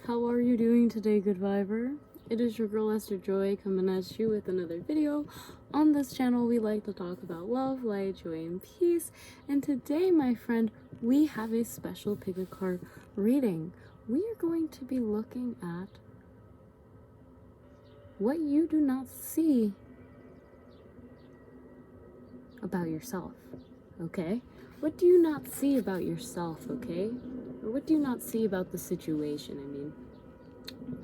How are you doing today, good viber? It is your girl Esther Joy coming at you with another video. On this channel, we like to talk about love, light, joy, and peace. And today, my friend, we have a special pick a card reading. We are going to be looking at what you do not see about yourself, okay? What do you not see about yourself, okay? Or what do you not see about the situation? I mean,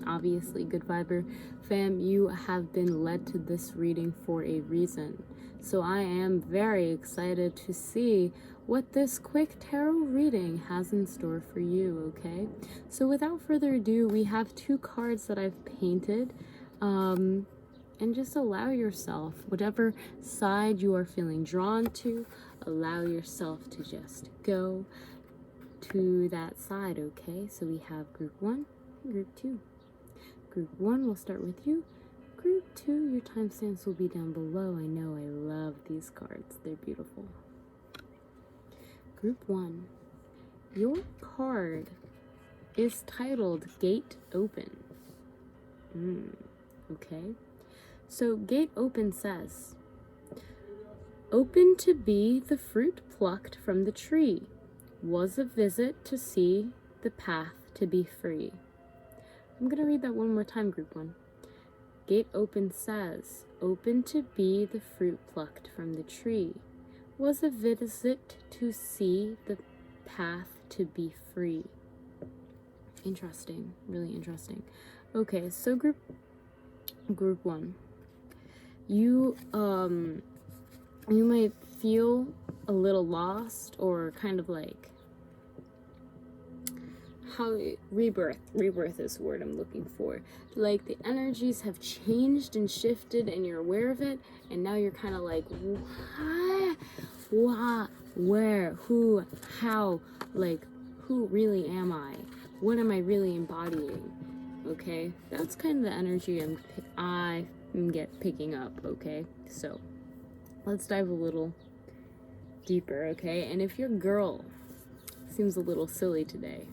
obviously, good viber fam, you have been led to this reading for a reason. So I am very excited to see what this quick tarot reading has in store for you, okay? So without further ado, we have two cards that I've painted. And just allow yourself, whatever side you are feeling drawn to, allow yourself to just go to that side, okay? So we have group 1 and group 2. Group 1, we'll start with you. Group 2, your timestamps will be down below. I know, I love these cards. They're beautiful. Group 1, your card is titled Gate Open. Okay. So Gate Open says, open to be the fruit plucked from the tree, was a visit to see the path to be free. I'm going to read that one more time, group 1. Gate Open says, open to be the fruit plucked from the tree, was a visit to see the path to be free. Interesting, really interesting. Okay, so group 1. You might feel a little lost, or kind of like how rebirth is the word I'm looking for. Like the energies have changed and shifted and you're aware of it, and now you're kind of like, what, where, who, how, like, who really am I? What am I really embodying? Okay, that's kind of the energy I get picking up, okay? So let's dive a little deeper, okay? And if your girl seems a little silly today,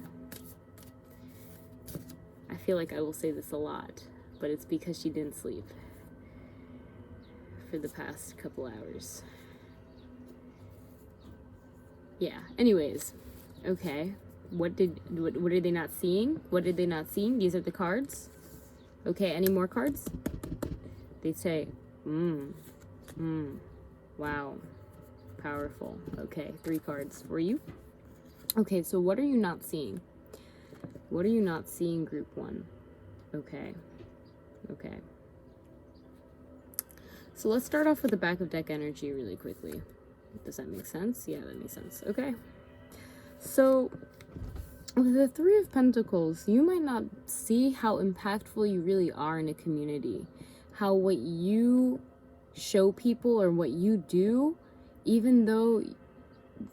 I feel like I will say this a lot, but it's because she didn't sleep for the past couple hours. Yeah, anyways, okay. What are they not seeing? What did they not see? These are the cards. Okay, any more cards? They say, wow, powerful. Okay, 3 cards for you. Okay, so what are you not seeing? What are you not seeing, group 1? Okay. So let's start off with the back of deck energy really quickly. Does that make sense? Yeah, that makes sense. Okay. So with the 3 of Pentacles, you might not see how impactful you really are in a community. How what you show people or what you do, even though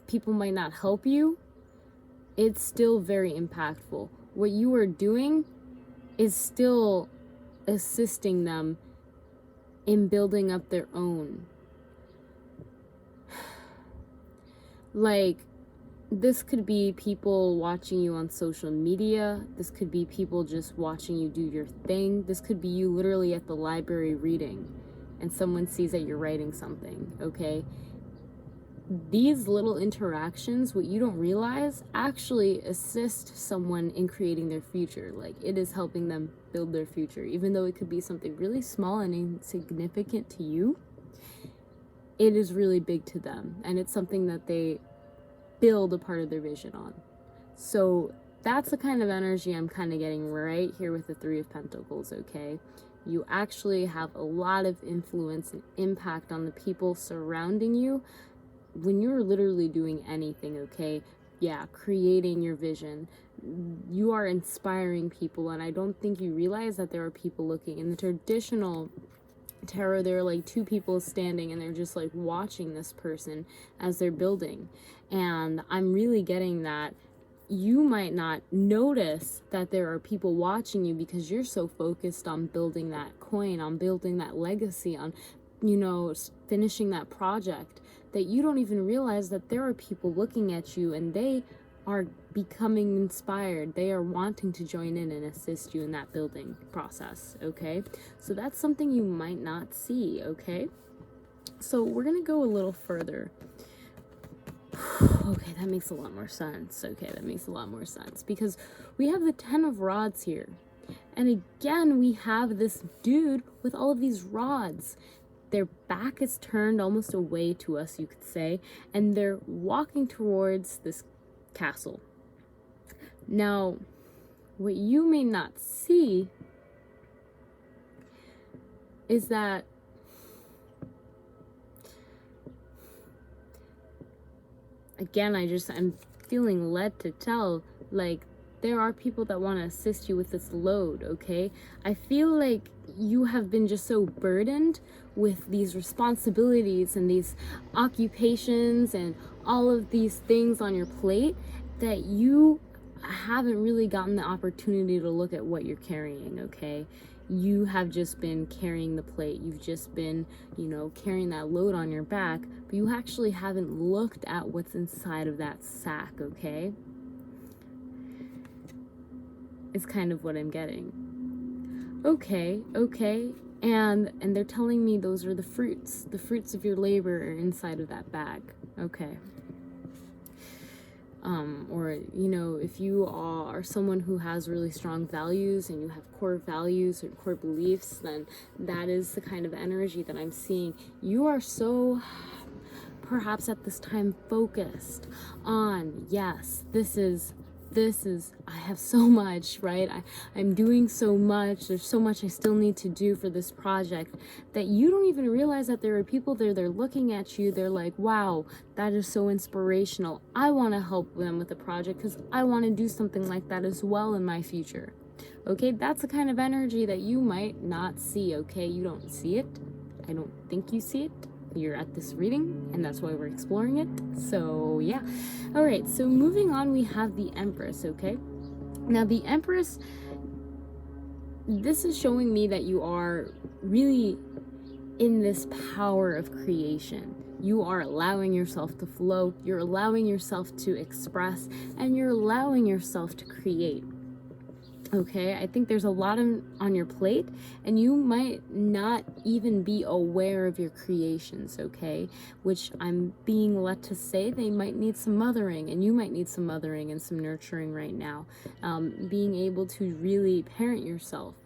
people might not help you, it's still very impactful. What you are doing is still assisting them in building up their own. Like, this could be people watching you on social media. This could be people just watching you do your thing. This could be you literally at the library reading and someone sees that you're writing something, okay? These little interactions, what you don't realize, actually assist someone in creating their future. Like, it is helping them build their future. Even though it could be something really small and insignificant to you, it is really big to them. And it's something that they build a part of their vision on. So that's the kind of energy I'm kind of getting right here with the 3 of Pentacles, okay? You actually have a lot of influence and impact on the people surrounding you when you're literally doing anything, okay? Yeah, creating your vision. You are inspiring people, and I don't think you realize that there are people looking. In the traditional tarot, there are like 2 people standing and they're just like watching this person as they're building. And I'm really getting that you might not notice that there are people watching you because you're so focused on building that coin, on building that legacy, on, you know, finishing that project, that you don't even realize that there are people looking at you and they are becoming inspired. They are wanting to join in and assist you in that building process, okay? So that's something you might not see, okay? So we're going to go a little further. Okay, that makes a lot more sense. Okay, that makes a lot more sense. Because we have the 10 of rods here. And again, we have this dude with all of these rods. Their back is turned almost away to us, you could say. And they're walking towards this castle. Now, what you may not see is that again, I'm feeling led to tell, like, there are people that want to assist you with this load, okay? I feel like you have been just so burdened with these responsibilities and these occupations and all of these things on your plate that you haven't really gotten the opportunity to look at what you're carrying, okay? You have just been carrying the plate. You've just been, carrying that load on your back, but you actually haven't looked at what's inside of that sack, okay? Is kind of what I'm getting. Okay. And they're telling me those are the fruits of your labor are inside of that bag, okay? Or, if you are someone who has really strong values and you have core values or core beliefs, then that is the kind of energy that I'm seeing. You are so, perhaps at this time, focused on, yes, this is, I have so much, right? I'm doing so much. There's so much I still need to do for this project that you don't even realize that there are people there. They're looking at you. They're like, wow, that is so inspirational. I want to help them with the project because I want to do something like that as well in my future. Okay, that's the kind of energy that you might not see, okay? You don't see it. I don't think you see it. You're at this reading, and that's why we're exploring it. So yeah. All right, so moving on, we have the Empress, okay? Now the Empress, this is showing me that you are really in this power of creation. You are allowing yourself to flow, you're allowing yourself to express, and you're allowing yourself to create. Okay, I think there's a lot on your plate, and you might not even be aware of your creations, okay? Which I'm being led to say they might need some mothering, and you might need some mothering and some nurturing right now. Being able to really parent yourself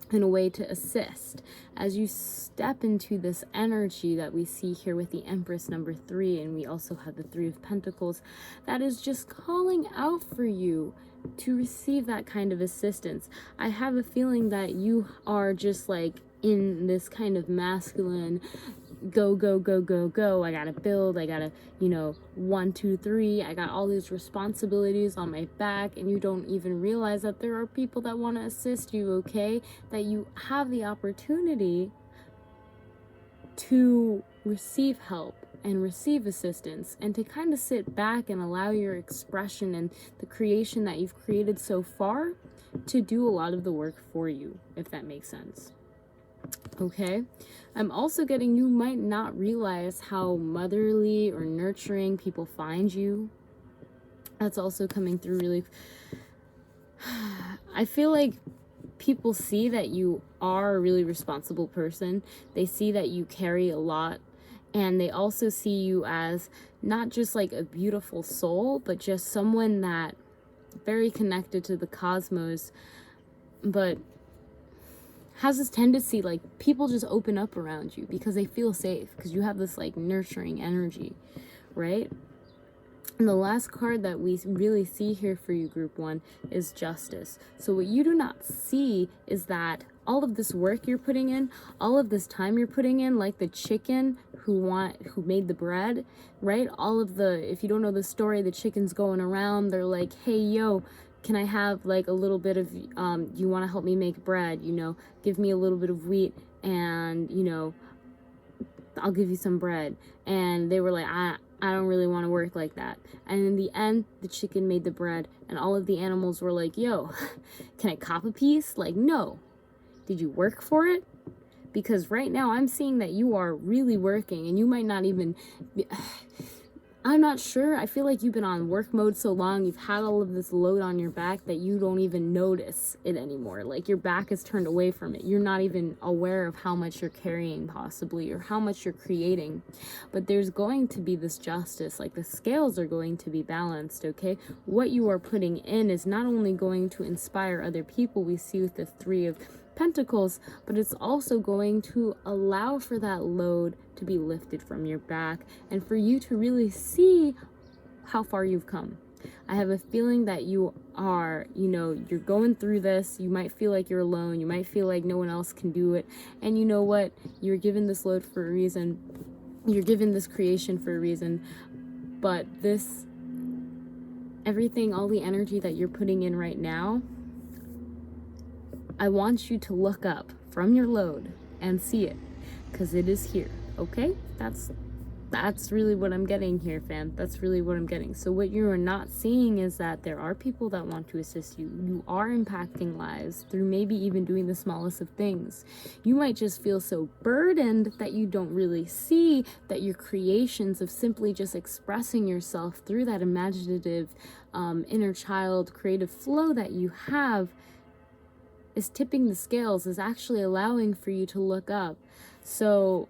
in a way to assist as you step into this energy that we see here with the Empress number 3, and we also have the 3 of Pentacles that is just calling out for you to receive that kind of assistance. I have a feeling that you are just like in this kind of masculine go, I gotta build, I gotta, 1, 2, 3, I got all these responsibilities on my back, and you don't even realize that there are people that want to assist you, okay? That you have the opportunity to receive help and receive assistance, and to kind of sit back and allow your expression and the creation that you've created so far to do a lot of the work for you, if that makes sense. Okay, I'm also getting you might not realize how motherly or nurturing people find you. That's also coming through really. I feel like people see that you are a really responsible person. They see that you carry a lot, and they also see you as not just like a beautiful soul, but just someone that very connected to the cosmos, but has this tendency, like, people just open up around you because they feel safe, because you have this like nurturing energy, right? And the last card that we really see here for you, group 1, is Justice. So what you do not see is that all of this work you're putting in, all of this time you're putting in, like the chicken who made the bread, right? All of the, if you don't know the story, the chicken's going around, they're like, hey, yo, can I have like a little bit of, you want to help me make bread, give me a little bit of wheat, and, I'll give you some bread. And they were like, I don't really want to work like that. And in the end, the chicken made the bread, and all of the animals were like, yo, can I cop a piece? Like, no. Did you work for it? Because right now I'm seeing that you are really working, and you might not even be, I'm not sure. I feel like you've been on work mode so long, you've had all of this load on your back that you don't even notice it anymore. Like your back is turned away from it. You're not even aware of how much you're carrying possibly, or how much you're creating. But there's going to be this justice, like the scales are going to be balanced, okay? What you are putting in is not only going to inspire other people, we see with the Three of Pentacles, but it's also going to allow for that load to be lifted from your back and for you to really see how far you've come. I have a feeling that you are, you're going through this. You might feel like you're alone. You might feel like no one else can do it. And you know what? You're given this load for a reason. You're given this creation for a reason. But everything, all the energy that you're putting in right now, I want you to look up from your load and see it, because it is here, okay? That's really what I'm getting here, fam. That's really what I'm getting. So what you are not seeing is that there are people that want to assist you. You are impacting lives through maybe even doing the smallest of things. You might just feel so burdened that you don't really see that your creations of simply just expressing yourself through that imaginative inner child creative flow that you have is tipping the scales, is actually allowing for you to look up. So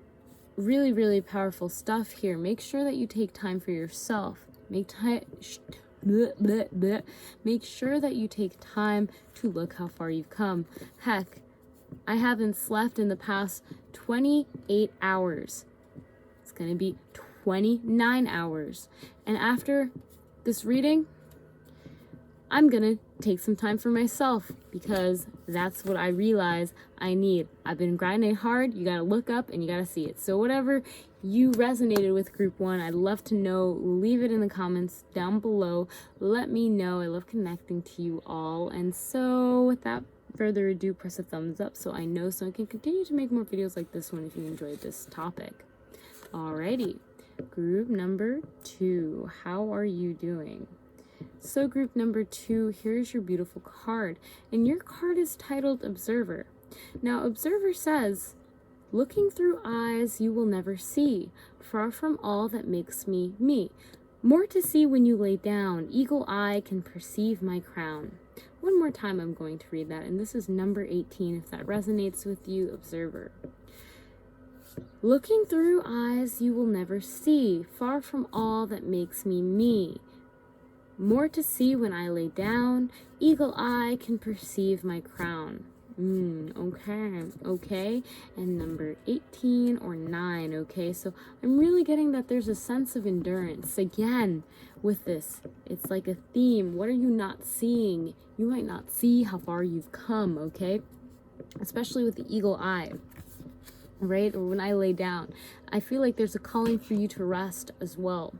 really, really powerful stuff here. Make sure that you take time for yourself. Make sure that you take time to look how far you've come. Heck, I haven't slept in the past 28 hours. It's gonna be 29 hours. And after this reading, I'm gonna take some time for myself, because that's what I realize I need. I've been grinding hard. You gotta look up and you gotta see it. So whatever you resonated with group 1, I'd love to know. Leave it in the comments down below. Let me know. I love connecting to you all. And so without further ado, press a thumbs up so I know, so I can continue to make more videos like this one if you enjoyed this topic. Alrighty, group number 2, how are you doing? So group number 2, here's your beautiful card, and your card is titled Observer. Now Observer says, looking through eyes you will never see, far from all that makes me me. More to see when you lay down, eagle eye can perceive my crown. One more time I'm going to read that, and this is number 18 if that resonates with you, Observer. Looking through eyes you will never see, far from all that makes me me. More to see when I lay down, eagle eye can perceive my crown. Okay. And number 18 or 9, okay? So I'm really getting that there's a sense of endurance. Again, with this, it's like a theme. What are you not seeing? You might not see how far you've come, okay? Especially with the eagle eye, right? Or when I lay down, I feel like there's a calling for you to rest as well.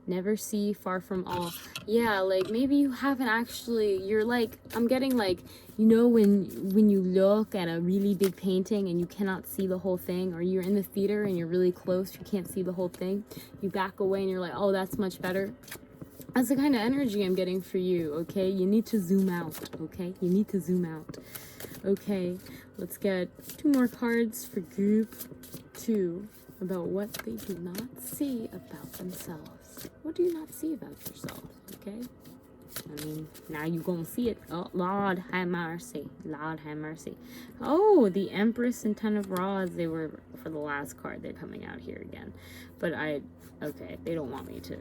Never see, far from all. Yeah, like maybe you haven't actually, you're like, I'm getting like, when you look at a really big painting and you cannot see the whole thing, or you're in the theater and you're really close, you can't see the whole thing, you back away and you're like, oh, that's much better. That's the kind of energy I'm getting for you, okay? You need to zoom out, okay? You need to zoom out. Okay, let's get 2 more cards for group 2 about what they do not see about themselves. What do you not see about yourself, okay? I mean, now you gonna see it. Oh, Lord have mercy. Lord have mercy. Oh, the Empress and 10 of Rods. They were for the last card. They're coming out here again. But okay, they don't want me to,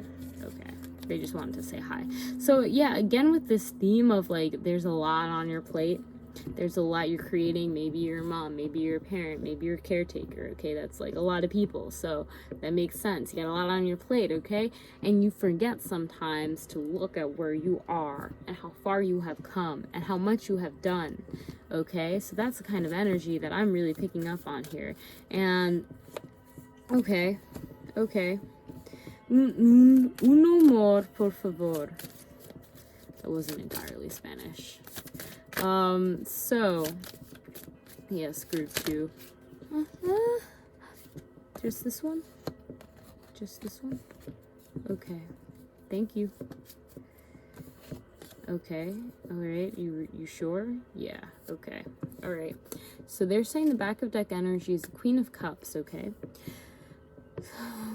okay. They just wanted to say hi. So, yeah, again with this theme of, like, there's a lot on your plate. There's a lot you're creating. Maybe you're a mom, maybe you're a parent, maybe you're a caretaker, okay? That's like a lot of people, so that makes sense. You got a lot on your plate, okay? And you forget sometimes to look at where you are and how far you have come and how much you have done, okay? So that's the kind of energy that I'm really picking up on here. And okay, uno more, por favor. That wasn't entirely Spanish. So, yes, group 2. Just this one? Just this one? Okay. Thank you. Okay. Alright. You sure? Yeah. Okay. Alright. So they're saying the back of deck energy is the Queen of Cups, okay? So,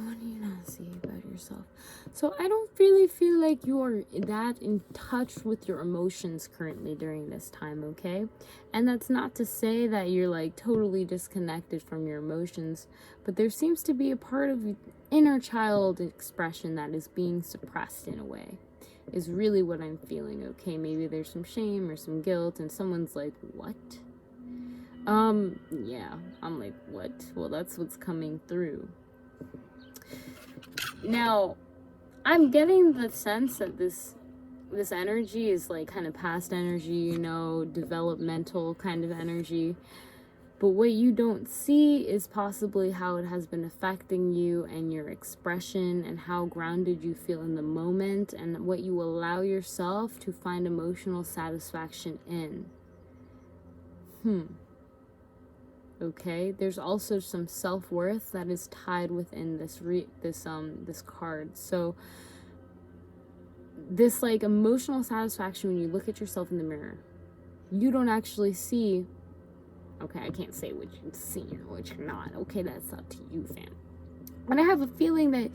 what do you not see about yourself. So I don't really feel like you're that in touch with your emotions currently during this time, okay? And that's not to say that you're like totally disconnected from your emotions, but there seems to be a part of inner child expression that is being suppressed in a way, is really what I'm feeling, okay? Maybe there's some shame or some guilt, and someone's like, what? Yeah, I'm like, what? Well, that's what's coming through. Now, I'm getting the sense that this energy is like kind of past energy, you know, developmental kind of energy. But what you don't see is possibly how it has been affecting you and your expression and how grounded you feel in the moment and what you allow yourself to find emotional satisfaction in. Okay, there's also some self-worth that is tied within this card. So this like emotional satisfaction when you look at yourself in the mirror, you don't actually see, okay, I can't say what you see or what you're not. Okay, that's up to you, fam. But I have a feeling that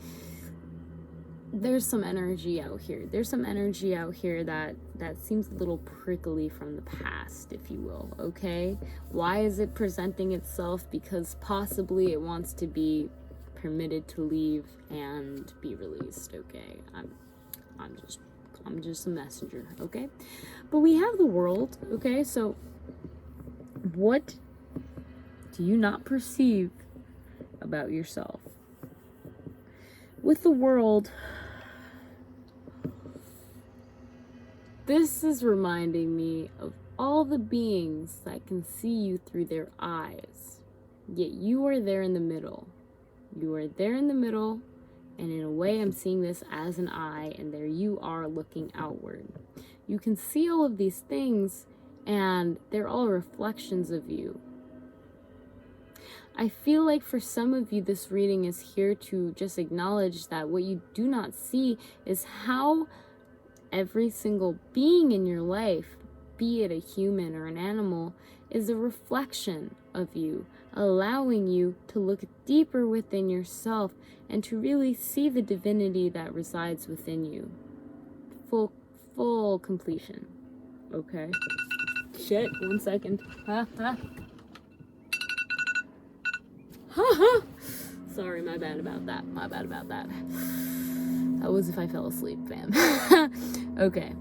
there's some energy out here. There's some energy out here that seems a little prickly from the past, if you will, okay? Why is it presenting itself? Because possibly it wants to be permitted to leave and be released, okay? I'm just a messenger, okay? But we have the world, okay? So what do you not perceive about yourself? With the world, this is reminding me of all the beings that can see you through their eyes. Yet you are there in the middle. You are there in the middle, and in a way I'm seeing this as an eye, and there you are looking outward. You can see all of these things, and they're all reflections of you. I feel like for some of you, this reading is here to just acknowledge that what you do not see is how every single being in your life, be it a human or an animal, is a reflection of you, allowing you to look deeper within yourself and to really see the divinity that resides within you. Full completion. Okay. Shit, 1 second. Sorry, my bad about that. That was if I fell asleep, fam. Okay.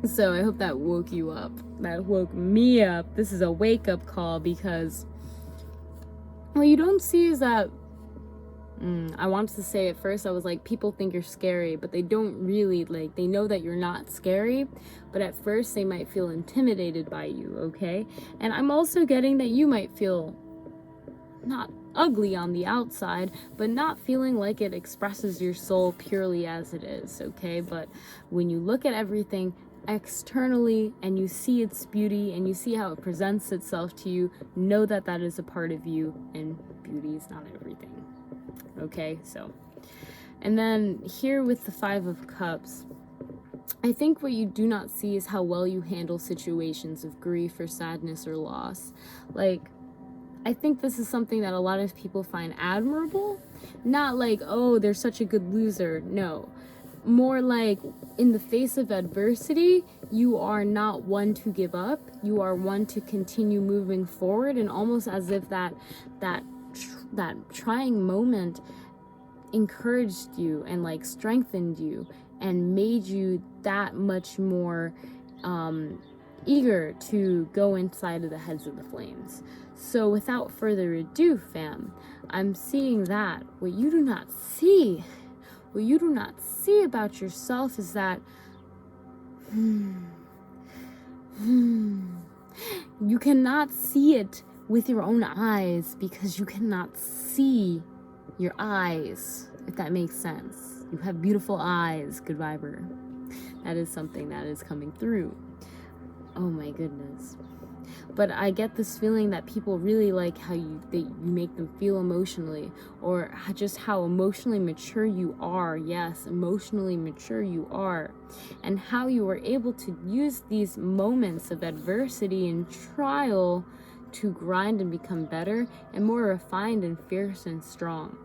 So I hope that woke you up. That woke me up. This is a wake-up call because what you don't see is that I wanted to say at first, I was like, people think you're scary, but they don't really, like, they know that you're not scary, but at first they might feel intimidated by you, okay? And I'm also getting that you might feel not ugly on the outside, but not feeling like it expresses your soul purely as it is, okay? But when you look at everything externally and you see its beauty and you see how it presents itself to you, know that that is a part of you, and beauty is not everything, okay? So, and then here with the 5 of Cups, I think what you do not see is how well you handle situations of grief or sadness or loss. Like, I think this is something that a lot of people find admirable. Not like, oh, they're such a good loser. No. More like, in the face of adversity, you are not one to give up. You are one to continue moving forward, and almost as if that trying moment encouraged you and like strengthened you and made you that much more eager to go inside of the heads of the flames. So without further ado, fam, I'm seeing that what you do not see about yourself is that you cannot see it with your own eyes because you cannot see your eyes, if that makes sense. You have beautiful eyes, good viber. That is something that is coming through. Oh my goodness. But I get this feeling that people really like how you make them feel emotionally, or just how emotionally mature you are. Yes, emotionally mature you are. And how you were able to use these moments of adversity and trial to grind and become better and more refined and fierce and strong.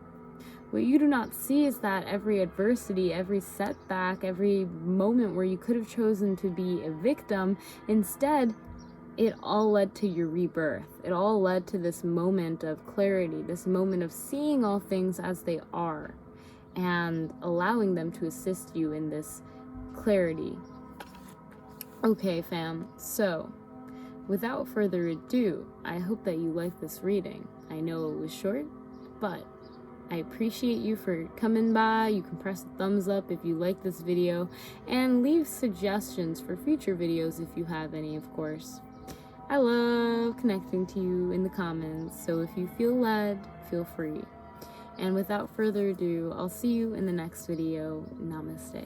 What you do not see is that every adversity, every setback, every moment where you could have chosen to be a victim, instead, it all led to your rebirth. It all led to this moment of clarity, this moment of seeing all things as they are and allowing them to assist you in this clarity. Okay, fam, so without further ado, I hope that you liked this reading. I know it was short, but I appreciate you for coming by. You can press the thumbs up if you like this video, and leave suggestions for future videos if you have any, of course. I love connecting to you in the comments, so if you feel led, feel free. And without further ado, I'll see you in the next video. Namaste.